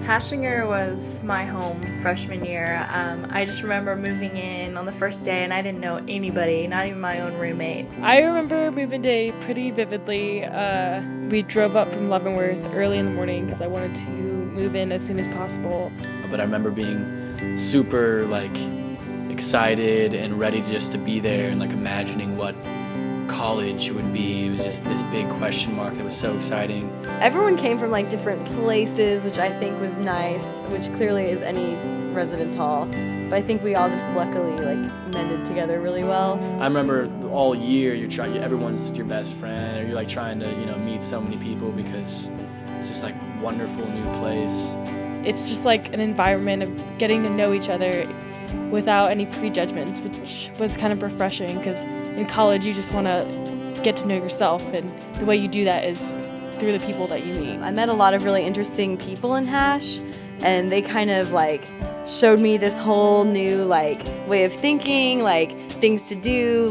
Hashinger was my home freshman year. I just remember moving in on the first day and I didn't know anybody, not even my own roommate. I remember moving day pretty vividly. We drove up from Leavenworth early in the morning because I wanted to move in as soon as possible. But I remember being super excited and ready just to be there and imagining what college would be. It was just this big question mark that was so exciting. Everyone came from different places, which I think was nice, which clearly is any residence hall. But I think we all just luckily mended together really well. I remember all year everyone's your best friend, or you're trying to meet so many people because it's just wonderful new place. It's just an environment of getting to know each other without any prejudgments, which was kind of refreshing because in college you just want to get to know yourself, and the way you do that is through the people that you meet. I met a lot of really interesting people in Hash, and they kind of showed me this whole new way of thinking, things to do,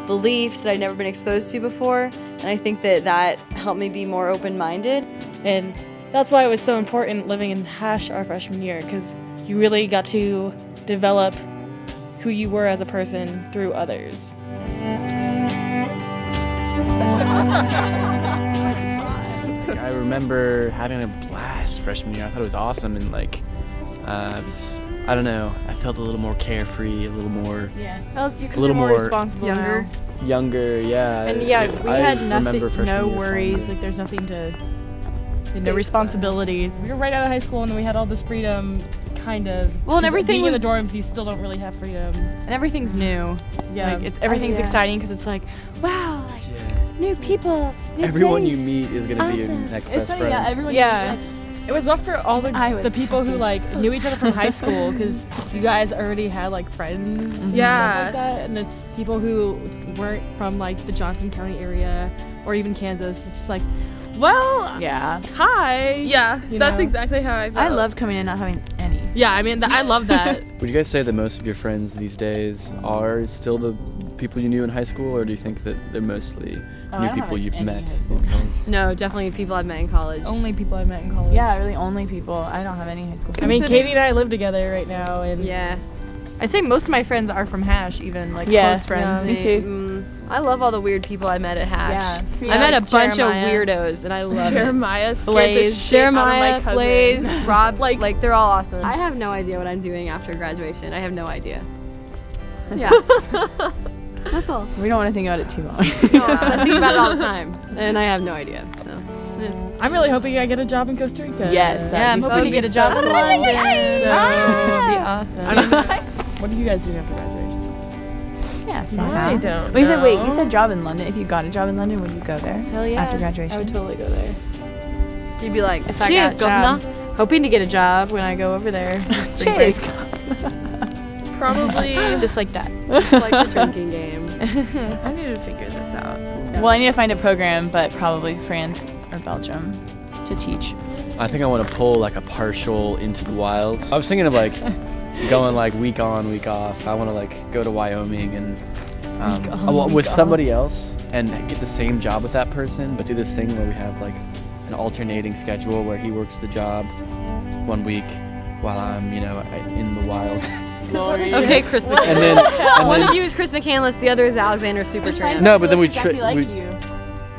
beliefs that I'd never been exposed to before, and I think that helped me be more open-minded. And that's why it was so important living in Hash our freshman year, because you really got to develop who you were as a person through others. I remember having a blast freshman year. I thought it was awesome, and I don't know, I felt a little more carefree, a little more, a little more responsible, younger, yeah. And we had nothing, no year worries. There's nothing to, no responsibilities. We were right out of high school and we had all this freedom, kind of. Well, and everything being in the dorms, you still don't really have freedom. And everything's new. Yeah, everything's exciting because it's wow, new people. New everyone place. You meet is gonna be your next best friend. Yeah, everyone. It was rough for all the people who knew each other from high school because you guys already had friends and stuff like that, and the people who weren't from the Johnson County area or even Kansas, it's just hi. Yeah, that's exactly how I felt. I love coming in not having any. Yeah, I mean, I love that. Would you guys say that most of your friends these days are still the people you knew in high school, or do you think that they're mostly new people you've met? No, definitely people I've met in college. Only people I met in college. Yeah, really only people. I don't have any high school friends. I mean, Katie and I live together right now, and I say most of my friends are from Hash, even close friends. Me too. I love all the weird people I met at Hash. Yeah. I met a bunch of weirdos, and I love Jeremiah, Blaze, Rob, they're all awesome. I have no idea what I'm doing after graduation. I have no idea. Yeah. That's all. We don't want to think about it too long. No, I think about it all the time, and I have no idea. So. I'm really hoping I get a job in Costa Rica. Yes, I'm hoping to get a job in London. That would be awesome. What are you guys doing after graduation? Yeah, I don't know. Wait, you said job in London. If you got a job in London, would you go there? Hell yeah. After graduation? I would totally go there. You'd be like, if I cheers, got a governor. job, hoping to get a job when I go over there. Cheers. Probably. Just like that. Just like the drinking game. I need to figure this out. Well, I need to find a program, but probably France or Belgium to teach. I think I want to pull a partial Into the Wild. I was thinking of going week on, week off. I want to go to Wyoming and with somebody else and get the same job with that person, but do this thing where we have an alternating schedule where he works the job 1 week while I'm in the wild. Okay, Chris McCandless. And then one of you is Chris McCandless, the other is Alexander Supertramp. No, but then we you.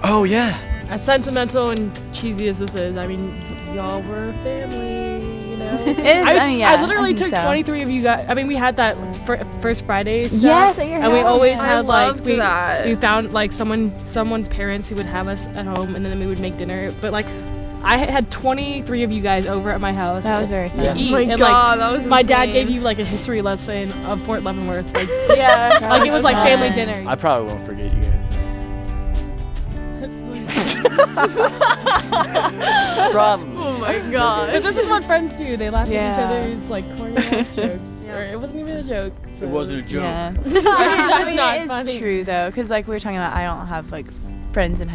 Oh yeah. As sentimental and cheesy as this is, I mean, y'all were family, you know. It is, I literally took 23 of you guys. I mean, we had that first Friday stuff. Yes, at your house. And we always had that. we found someone's parents who would have us at home, and then we would make dinner. But I had 23 of you guys over at my house. That was very fun. To eat. Oh my and, God, that was my dad insane. gave you a history lesson of Fort Leavenworth. Yeah. It was family dinner. I probably won't forget you guys. Probably. Oh my gosh. But this is what friends do. They laugh Yeah. at each other's corny ass jokes. Or it wasn't even a joke. So. It wasn't a joke. Yeah. That's not it is funny. true though, because we were talking about, I don't have friends in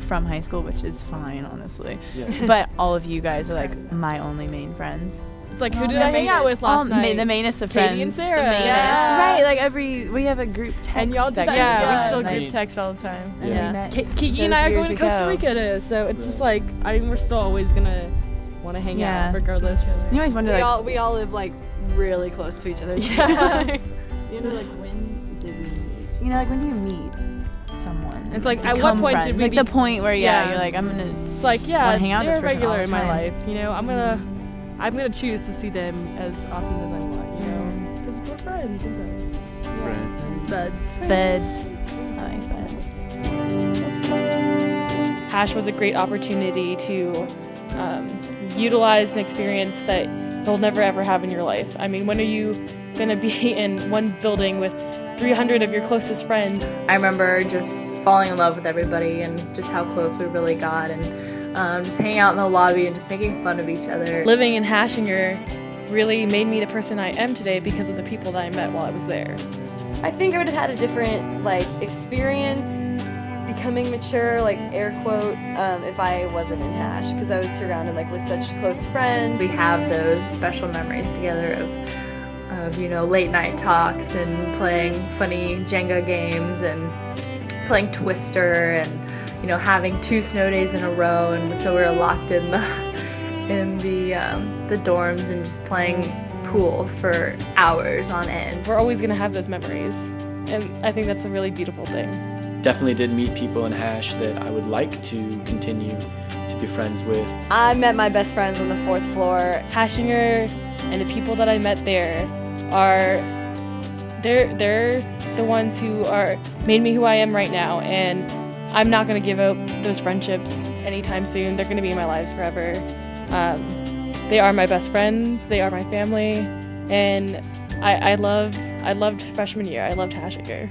from high school, which is fine, honestly. Yeah. But all of you guys are my only main friends. It's like, who did I hang out with last night? The mainest of Katie friends. and Sarah. Yeah. Right, like we have a group text. And y'all do that. that Yeah, goes we out, still like, group text all the time. and Yeah. we met Kiki and those I are years going to Costa ago. Rica to, so it's just like, I mean, we're still always gonna want to hang Yeah. out regardless. You always wonder, like, we all live like really close to each other. Yeah. you know, like, when did we meet? You know, like, when do you meet someone? It's like, at Become what point friends? did we like be- the point where Yeah. you're like, I'm gonna. It's like, yeah, wanna hang out with they're this person all regular the in my time. life. You know, I'm gonna choose to see them as often as I want. You know, because we're friends sometimes. Right. Buds. Beds. I like beds. Hash was a great opportunity to utilize an experience that you'll never ever have in your life. I mean, when are you gonna be in one building with 300 of your closest friends? I remember just falling in love with everybody and just how close we really got, and just hanging out in the lobby and just making fun of each other. Living in Hashinger really made me the person I am today because of the people that I met while I was there. I think I would have had a different like experience becoming mature, like air quote, if I wasn't in Hash, because I was surrounded like with such close friends. We have those special memories together of you know, late night talks and playing funny Jenga games and playing Twister and, you know, having 2 snow days in a row, and so we were locked in the dorms and just playing pool for hours on end. We're always gonna have those memories, and I think that's a really beautiful thing. Definitely did meet people in Hash that I would like to continue to be friends with. I met my best friends on the 4th floor. Hashinger and the people that I met there are they're the ones who are made me who I am right now, and I'm not gonna give up those friendships anytime soon. They're gonna be in my lives forever. They are my best friends. They are my family, and I loved freshman year. I loved Hashinger.